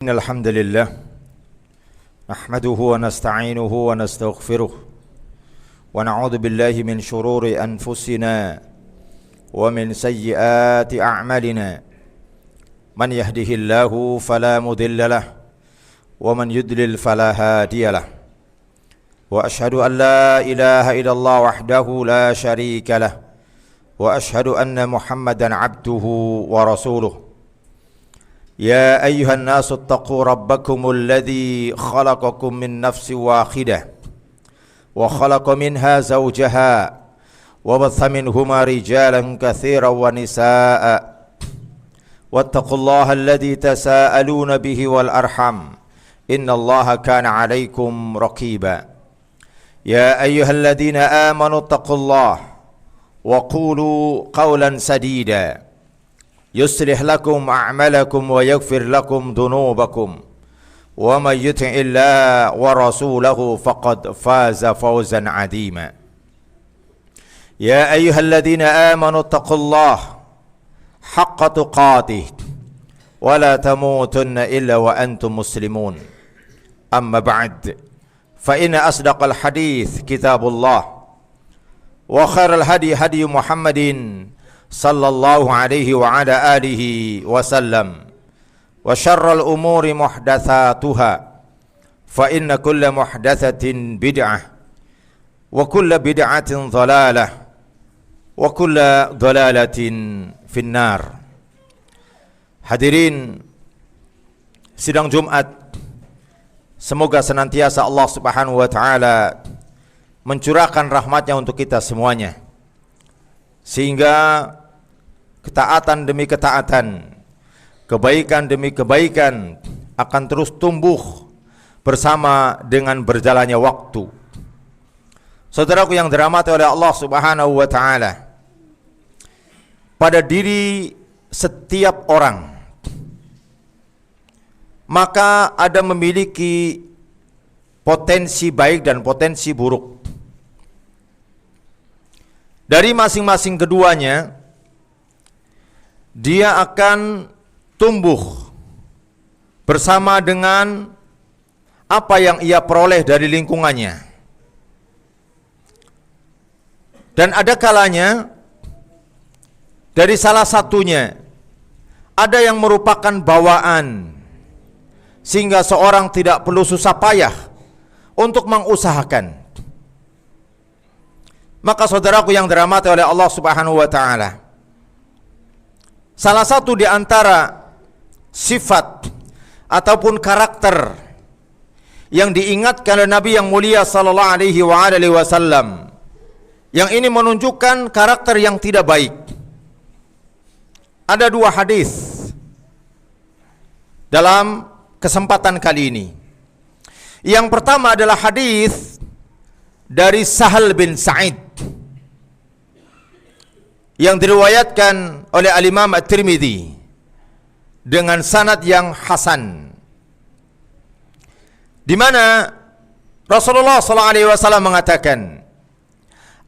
إن الحمد لله نحمده ونستعينه ونستغفره ونعوذ بالله من شرور أنفسنا ومن سيئات أعمالنا من يهده الله فلا مضل له ومن يضلل فلا هادي له وأشهد أن لا إله إلا الله وحده لا شريك له وأشهد أن محمدا عبده ورسوله يا أيها الناس اتقوا ربكم الذي خلقكم من نفس واحدة وخلق منها زوجها وبث منهما رجالا كثيرا ونساء واتقوا الله الذي تساءلون به والأرحم إن الله كان عليكم رقيبا يا أيها الذين آمنوا اتقوا الله وقولوا قولا سديدا يصلح لكم أعمالكم ويغفر لكم ذنوبكم ومن يطع الله ورسوله فقد فاز فوزا عظيما يا أيها الذين آمنوا اتقوا الله حق تقاته ولا تموتن إلا وأنتم مسلمون أما بعد فإن أصدق الحديث كتاب الله وخير الهدي هدي محمد صلى الله عليه وعلى آله وسلم وشر الأمور محدثاتها فإن كل محدثة بدعة وكل بدعة ضلالة وكل ضلالة في النار. Hadirin sidang Jumat, semoga senantiasa Allah Subhanahu wa taala mencurahkan rahmatnya untuk kita semuanya, sehingga ketaatan demi ketaatan, kebaikan demi kebaikan akan terus tumbuh bersama dengan berjalannya waktu. Saudaraku yang dirahmati oleh Allah Subhanahu wa taala, pada diri setiap orang maka ada memiliki potensi baik dan potensi buruk. Dari masing-masing keduanya, dia akan tumbuh bersama dengan apa yang ia peroleh dari lingkungannya. Dan ada kalanya dari salah satunya ada yang merupakan bawaan, sehingga seorang tidak perlu susah payah untuk mengusahakan. Maka saudaraku yang dirahmati oleh Allah Subhanahu wa taala, salah satu di antara sifat ataupun karakter yang diingatkan oleh Nabi yang mulia sallallahu alaihi wasallam, yang ini menunjukkan karakter yang tidak baik. Ada dua hadis dalam kesempatan kali ini. Yang pertama adalah hadis dari Sahal bin Sa'id yang diriwayatkan oleh Al-Imam At-Tirmidzi dengan sanad yang hasan, di mana Rasulullah sallallahu alaihi wasallam mengatakan,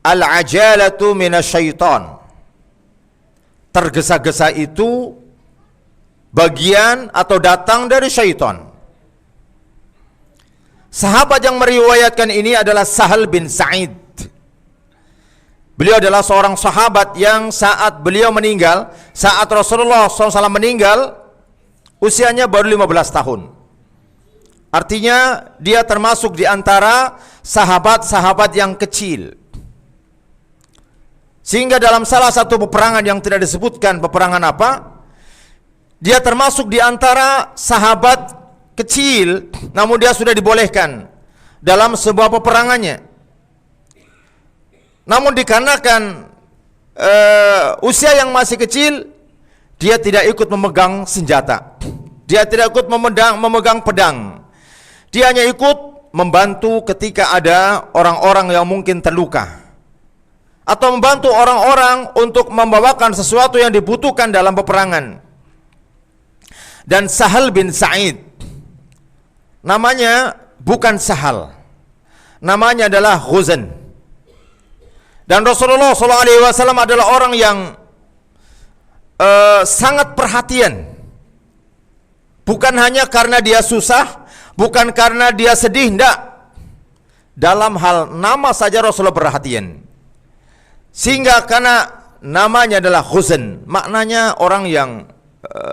al-ajalatu minasyaitan, tergesa-gesa itu bagian atau datang dari syaitan. Sahabat yang meriwayatkan ini adalah Sahal bin Sa'id. Beliau adalah seorang sahabat yang saat beliau meninggal, saat Rasulullah SAW meninggal, usianya baru 15 tahun. Artinya dia termasuk di antara sahabat-sahabat yang kecil. Sehingga dalam salah satu peperangan yang tidak disebutkan peperangan apa, dia termasuk di antara sahabat kecil, namun dia sudah dibolehkan dalam sebuah peperangannya. Namun dikarenakan usia yang masih kecil, dia tidak ikut memegang senjata, dia tidak ikut memegang pedang. Dia hanya ikut membantu ketika ada orang-orang yang mungkin terluka, atau membantu orang-orang untuk membawakan sesuatu yang dibutuhkan dalam peperangan. Dan Sahal bin Sa'id namanya bukan Sahal, namanya adalah Khuzan. Dan Rasulullah SAW adalah orang yang sangat perhatian Bukan hanya karena dia susah, bukan karena dia sedih, enggak. Dalam hal nama saja Rasulullah perhatian. Sehingga karena namanya adalah huzn, maknanya orang yang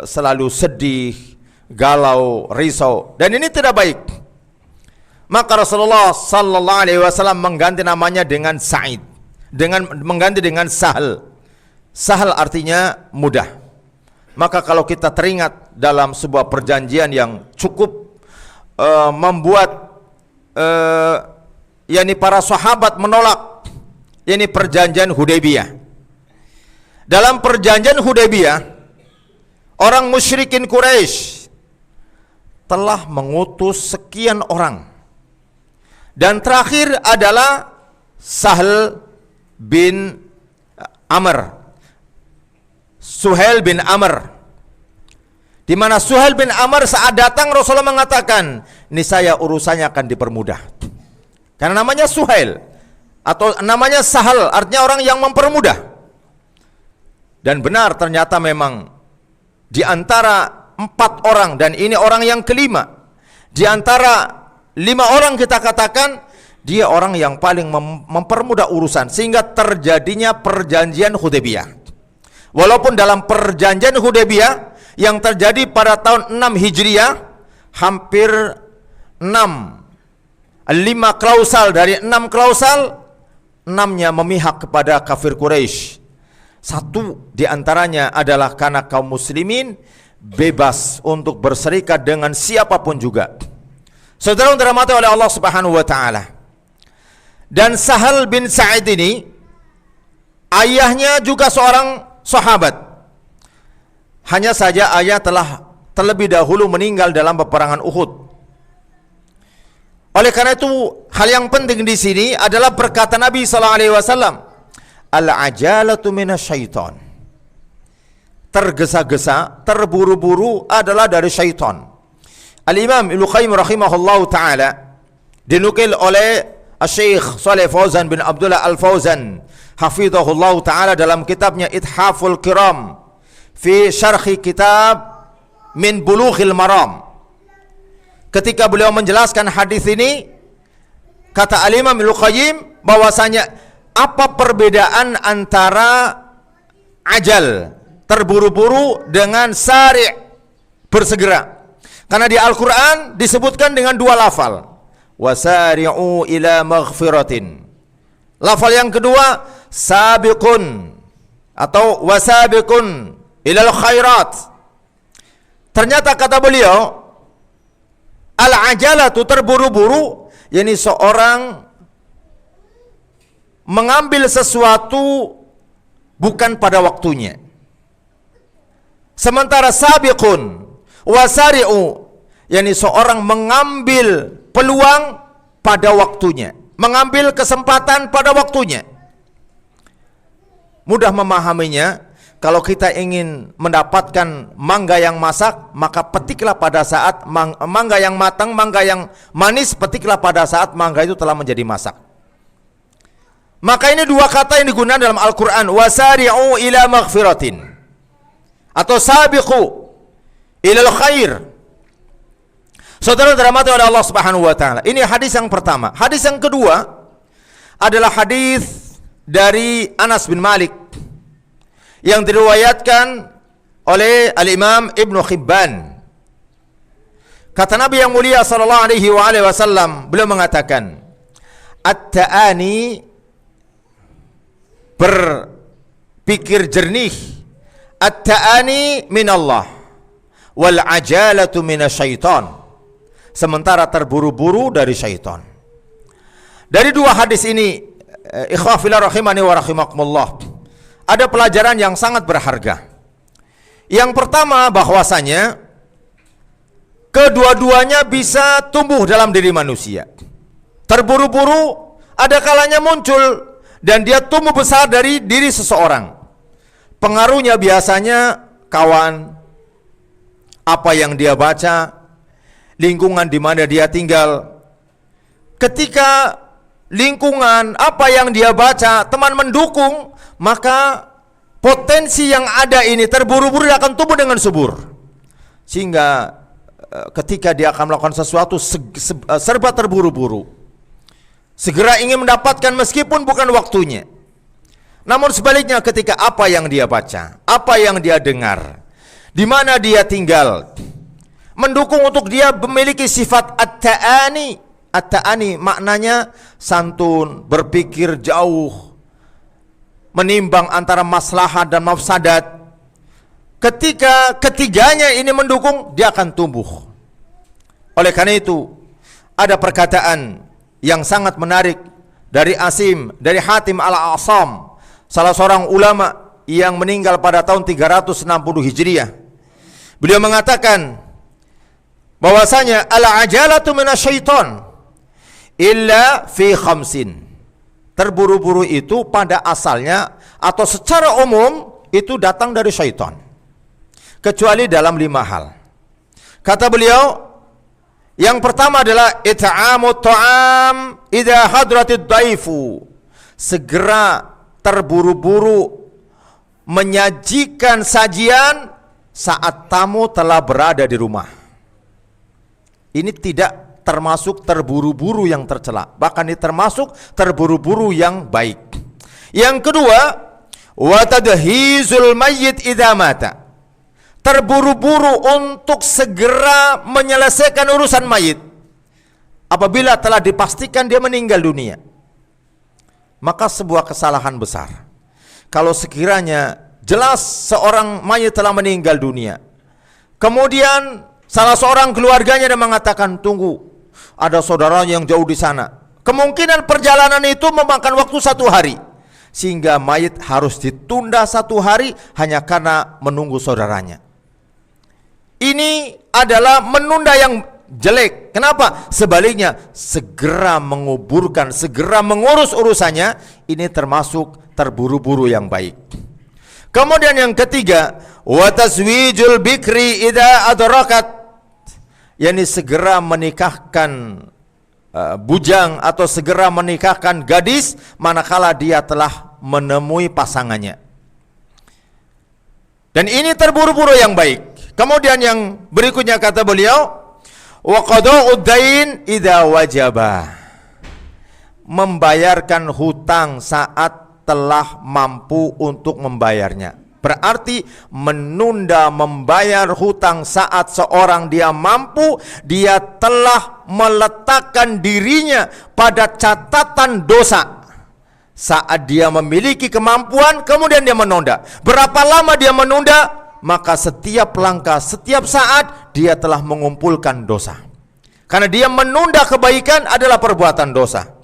selalu sedih, galau, risau, dan ini tidak baik. Maka Rasulullah sallallahu alaihi wasallam mengganti namanya dengan Sa'id, mengganti dengan Sahal. Sahal artinya mudah. Maka kalau kita teringat dalam sebuah perjanjian yang cukup membuat yakni para sahabat menolak, yakni perjanjian Hudaybiyah. Dalam perjanjian Hudaybiyah, orang musyrikin Quraisy telah mengutus sekian orang. Dan terakhir adalah Sahal bin Amr, Suhail bin Amr, di mana Suhail bin Amr saat datang Rasulullah mengatakan, ini saya urusannya akan dipermudah. Karena namanya Suhail atau namanya Sahal artinya orang yang mempermudah. Dan benar ternyata memang di antara 4 orang, dan ini orang yang kelima, di antara 5 orang kita katakan dia orang yang paling mempermudah urusan, sehingga terjadinya perjanjian Hudaybiyah. Walaupun dalam perjanjian Hudaybiyah yang terjadi pada tahun 6 Hijriah, hampir 5 klausal dari 6 klausal, 6-nya memihak kepada kafir Quraisy. 1 diantaranya adalah karena kaum muslimin bebas untuk berserikat dengan siapapun juga. Saudara yang dirahmati oleh Allah Subhanahu wa taala. Dan Sahal bin Sa'id ini ayahnya juga seorang sahabat. Hanya saja ayah telah terlebih dahulu meninggal dalam peperangan Uhud. Oleh karena itu, hal yang penting di sini adalah perkataan Nabi sallallahu alaihi wasallam, al-ajalatu minasyaiton. Tergesa-gesa, terburu-buru adalah dari syaitan. Al-Imam Ibnu Qayyim rahimahullahu taala dinukil oleh Syekh Shalih Fauzan bin Abdullah Al-Fauzan hafizahullah ta'ala dalam kitabnya Ithaful Kiram fi syarhi kitab Min Bulughil Maram. Ketika beliau menjelaskan hadis ini, kata Al-Imam Ibnu Qayyim bahwasanya apa perbedaan antara ajal, terburu-buru, dengan sari', bersegera. Karena di Al-Quran disebutkan dengan 2 lafal, wasari'u ila maghfiratin. Lafal yang kedua sabiqun atau wasabiqun ilal khairat. Ternyata kata beliau, al-ajalatu, terburu-buru, yakni seorang mengambil sesuatu bukan pada waktunya. Sementara sabiqun wasari'u, yakni seorang mengambil peluang pada waktunya, mengambil kesempatan pada waktunya. Mudah memahaminya, kalau kita ingin mendapatkan mangga yang masak, maka petiklah pada saat mangga yang matang, mangga yang manis, petiklah pada saat mangga itu telah menjadi masak. Maka ini 2 kata yang digunakan dalam Al-Quran, wasari'u ila maghfiratin atau sabiqu ilal khair. Saudara dirahmati oleh Allah Subhanahu wa taala. Ini hadis yang pertama. Hadis yang kedua adalah hadis dari Anas bin Malik yang diriwayatkan oleh Al-Imam Ibnu Hibban. Kata Nabi yang mulia sallallahu alaihi wasallam, beliau mengatakan, at-ta'ani, berpikir jernih, at-ta'ani minallah wal ajalatu minasyaitan. Sementara terburu-buru dari syaitan. Dari 2 hadis ini, ikhwah fillah rahimani wa rahimakumullah, ada pelajaran yang sangat berharga. Yang pertama, bahwasanya kedua-duanya bisa tumbuh dalam diri manusia. Terburu-buru ada kalanya muncul dan dia tumbuh besar dari diri seseorang. Pengaruhnya biasanya kawan, apa yang dia baca, lingkungan di mana dia tinggal. Ketika lingkungan, apa yang dia baca, teman mendukung, maka potensi yang ada ini terburu-buru akan tumbuh dengan subur. Sehingga ketika dia akan melakukan sesuatu serba terburu-buru, segera ingin mendapatkan meskipun bukan waktunya. Namun sebaliknya ketika apa yang dia baca, apa yang dia dengar, di mana dia tinggal, mendukung untuk dia memiliki sifat at-ta'ani. At-ta'ani maknanya santun, berpikir jauh, menimbang antara maslahat dan mafsadat. Ketika ketiganya ini mendukung, dia akan tumbuh. Oleh karena itu, ada perkataan yang sangat menarik dari dari Hatim al-Asam, salah seorang ulama yang meninggal pada tahun 360 Hijriah. Beliau mengatakan bahwasanya al-ajalatu minasyaiton illa fi khamsin. Terburu-buru itu pada asalnya atau secara umum itu datang dari syaitan, kecuali dalam 5 hal. Kata beliau, yang pertama adalah it'amut ta'am idza hadratid dhaifu. Segera terburu-buru menyajikan sajian saat tamu telah berada di rumah. Ini tidak termasuk terburu-buru yang tercela, bahkan ini termasuk terburu-buru yang baik. Yang kedua, wa tadhizul mayyit idza mata. Terburu-buru untuk segera menyelesaikan urusan mayit apabila telah dipastikan dia meninggal dunia. Maka sebuah kesalahan besar kalau sekiranya jelas seorang mayit telah meninggal dunia, kemudian salah seorang keluarganya dan mengatakan, tunggu, ada saudaranya yang jauh di sana, kemungkinan perjalanan itu memakan waktu 1 hari, sehingga mayit harus ditunda 1 hari hanya karena menunggu saudaranya. Ini adalah menunda yang jelek. Kenapa? Sebaliknya, segera menguburkan, segera mengurus urusannya, ini termasuk terburu-buru yang baik. Kemudian yang ketiga, wa taswijul bikri idza adrakat, yakni segera menikahkan bujang atau segera menikahkan gadis manakala dia telah menemui pasangannya. Dan ini terburu-buru yang baik. Kemudian yang berikutnya kata beliau, wa qada'ud dain idza wajaba. Membayarkan hutang saat telah mampu untuk membayarnya. Berarti menunda membayar hutang saat seorang dia mampu, dia telah meletakkan dirinya pada catatan dosa. Saat dia memiliki kemampuan, kemudian dia menunda. Berapa lama dia menunda? Maka setiap langkah, setiap saat dia telah mengumpulkan dosa. Karena dia menunda kebaikan adalah perbuatan dosa.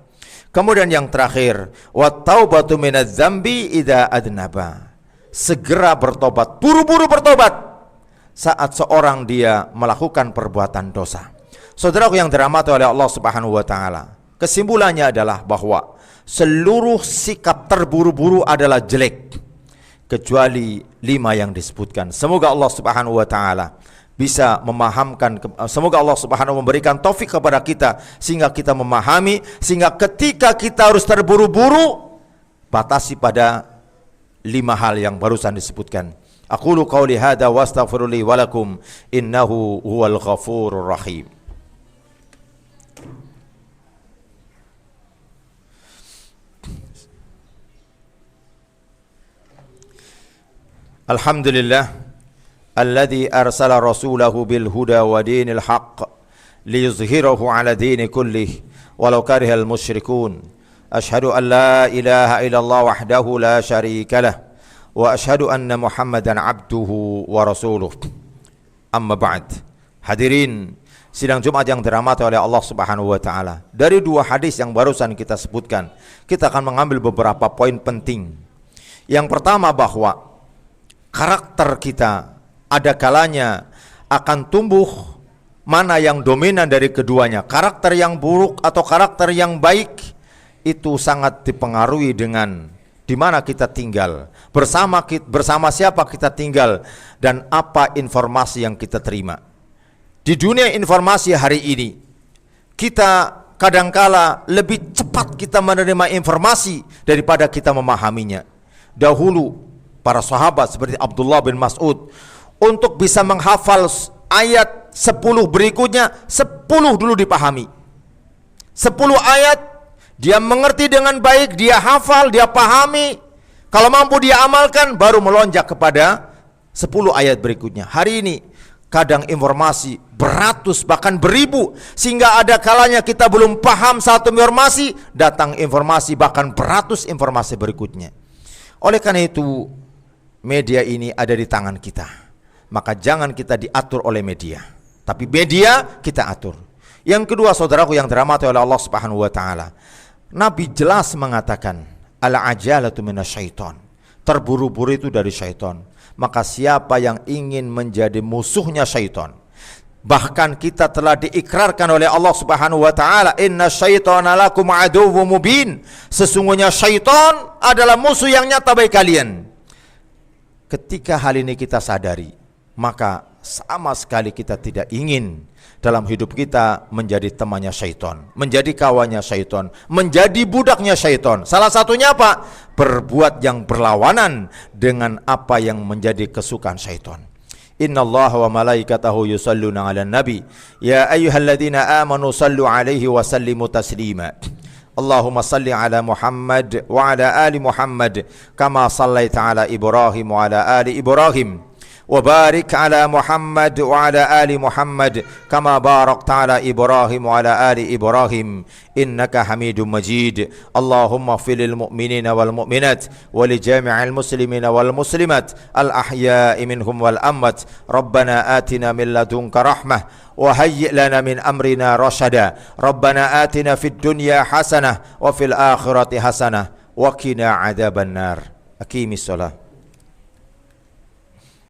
Kemudian yang terakhir, wa taubatu minadz dzambi idza adnaba. Segera bertobat, buru-buru bertobat saat seorang dia melakukan perbuatan dosa. Saudaraku yang dirahmati oleh Allah Subhanahu wa taala, kesimpulannya adalah bahwa seluruh sikap terburu-buru adalah jelek, kecuali 5 yang disebutkan. Semoga Allah Subhanahu wa taala bisa memahamkan, semoga Allah Subhanahu memberikan taufik kepada kita sehingga kita memahami, sehingga ketika kita harus terburu-buru batasi pada 5 hal yang barusan disebutkan. Aqulu qauli hadza wa astaghfirullah wa lakum innahu huwal ghafurur rahim. Alhamdulillah alladzi arsala rasulahu bil huda wa dinil haqq liyuzhirahu ala dini kullih walau karihal musyrikun. Ashhadu an la ilaha illallah wahdahu la syarika lah wa ashhadu anna Muhammadan abduhu wa rasuluh. Amma ba'd. Hadirin sidang Jumat yang dirahmati oleh Allah Subhanahu wa taala. Dari 2 hadis yang barusan kita sebutkan, kita akan mengambil beberapa poin penting. Yang pertama, bahwa karakter kita ada kalanya akan tumbuh mana yang dominan dari keduanya. Karakter yang buruk atau karakter yang baik itu sangat dipengaruhi dengan di mana kita tinggal, bersama siapa kita tinggal, dan apa informasi yang kita terima. Di dunia informasi hari ini, kita kadangkala lebih cepat kita menerima informasi daripada kita memahaminya. Dahulu para sahabat seperti Abdullah bin Mas'ud, untuk bisa menghafal ayat 10 berikutnya, 10 dulu dipahami. 10 ayat dia mengerti dengan baik, dia hafal, dia pahami. Kalau mampu dia amalkan, baru melonjak kepada 10 ayat berikutnya. Hari ini kadang informasi beratus bahkan beribu, sehingga ada kalanya kita belum paham satu informasi, datang informasi bahkan beratus informasi berikutnya. Oleh karena itu, media ini ada di tangan kita. Maka jangan kita diatur oleh media, tapi media kita atur. Yang kedua, saudaraku yang dirahmati oleh Allah Subhanahu wa taala, Nabi jelas mengatakan, al-ajalatu minasyaiton. Terburu-buru itu dari syaitan. Maka siapa yang ingin menjadi musuhnya syaitan, bahkan kita telah diikrarkan oleh Allah Subhanahu wa taala, inna syaitana lakum aduwwum mubin. Sesungguhnya syaitan adalah musuh yang nyata bagi kalian. Ketika hal ini kita sadari, maka sama sekali kita tidak ingin dalam hidup kita menjadi temannya syaitan, menjadi kawannya syaitan, menjadi budaknya syaitan. Salah satunya apa? Berbuat yang berlawanan dengan apa yang menjadi kesukaan syaitan. Innallaha wa malaikatahu yusalluna 'alan nabi ya ayyuhalladzina amanu sallu 'alaihi wa sallimu taslima. Allahumma salli ala Muhammad wa ala ali Muhammad kama sallaita ala Ibrahim wa ala ali Ibrahim. وبارك على محمد وعلى آل محمد كما باركت على إبراهيم وعلى آل إبراهيم إنك حميد مجيد اللهم اغفر للمؤمنين والمؤمنات ولجميع المسلمين والمسلمات الأحياء منهم والأموات ربنا آتنا من لدنك رحمة وهيئ لنا من أمرنا رشدا ربنا آتنا في الدنيا حسنة وفي الآخرة حسنة وقنا عذاب النار أقيم الصلاة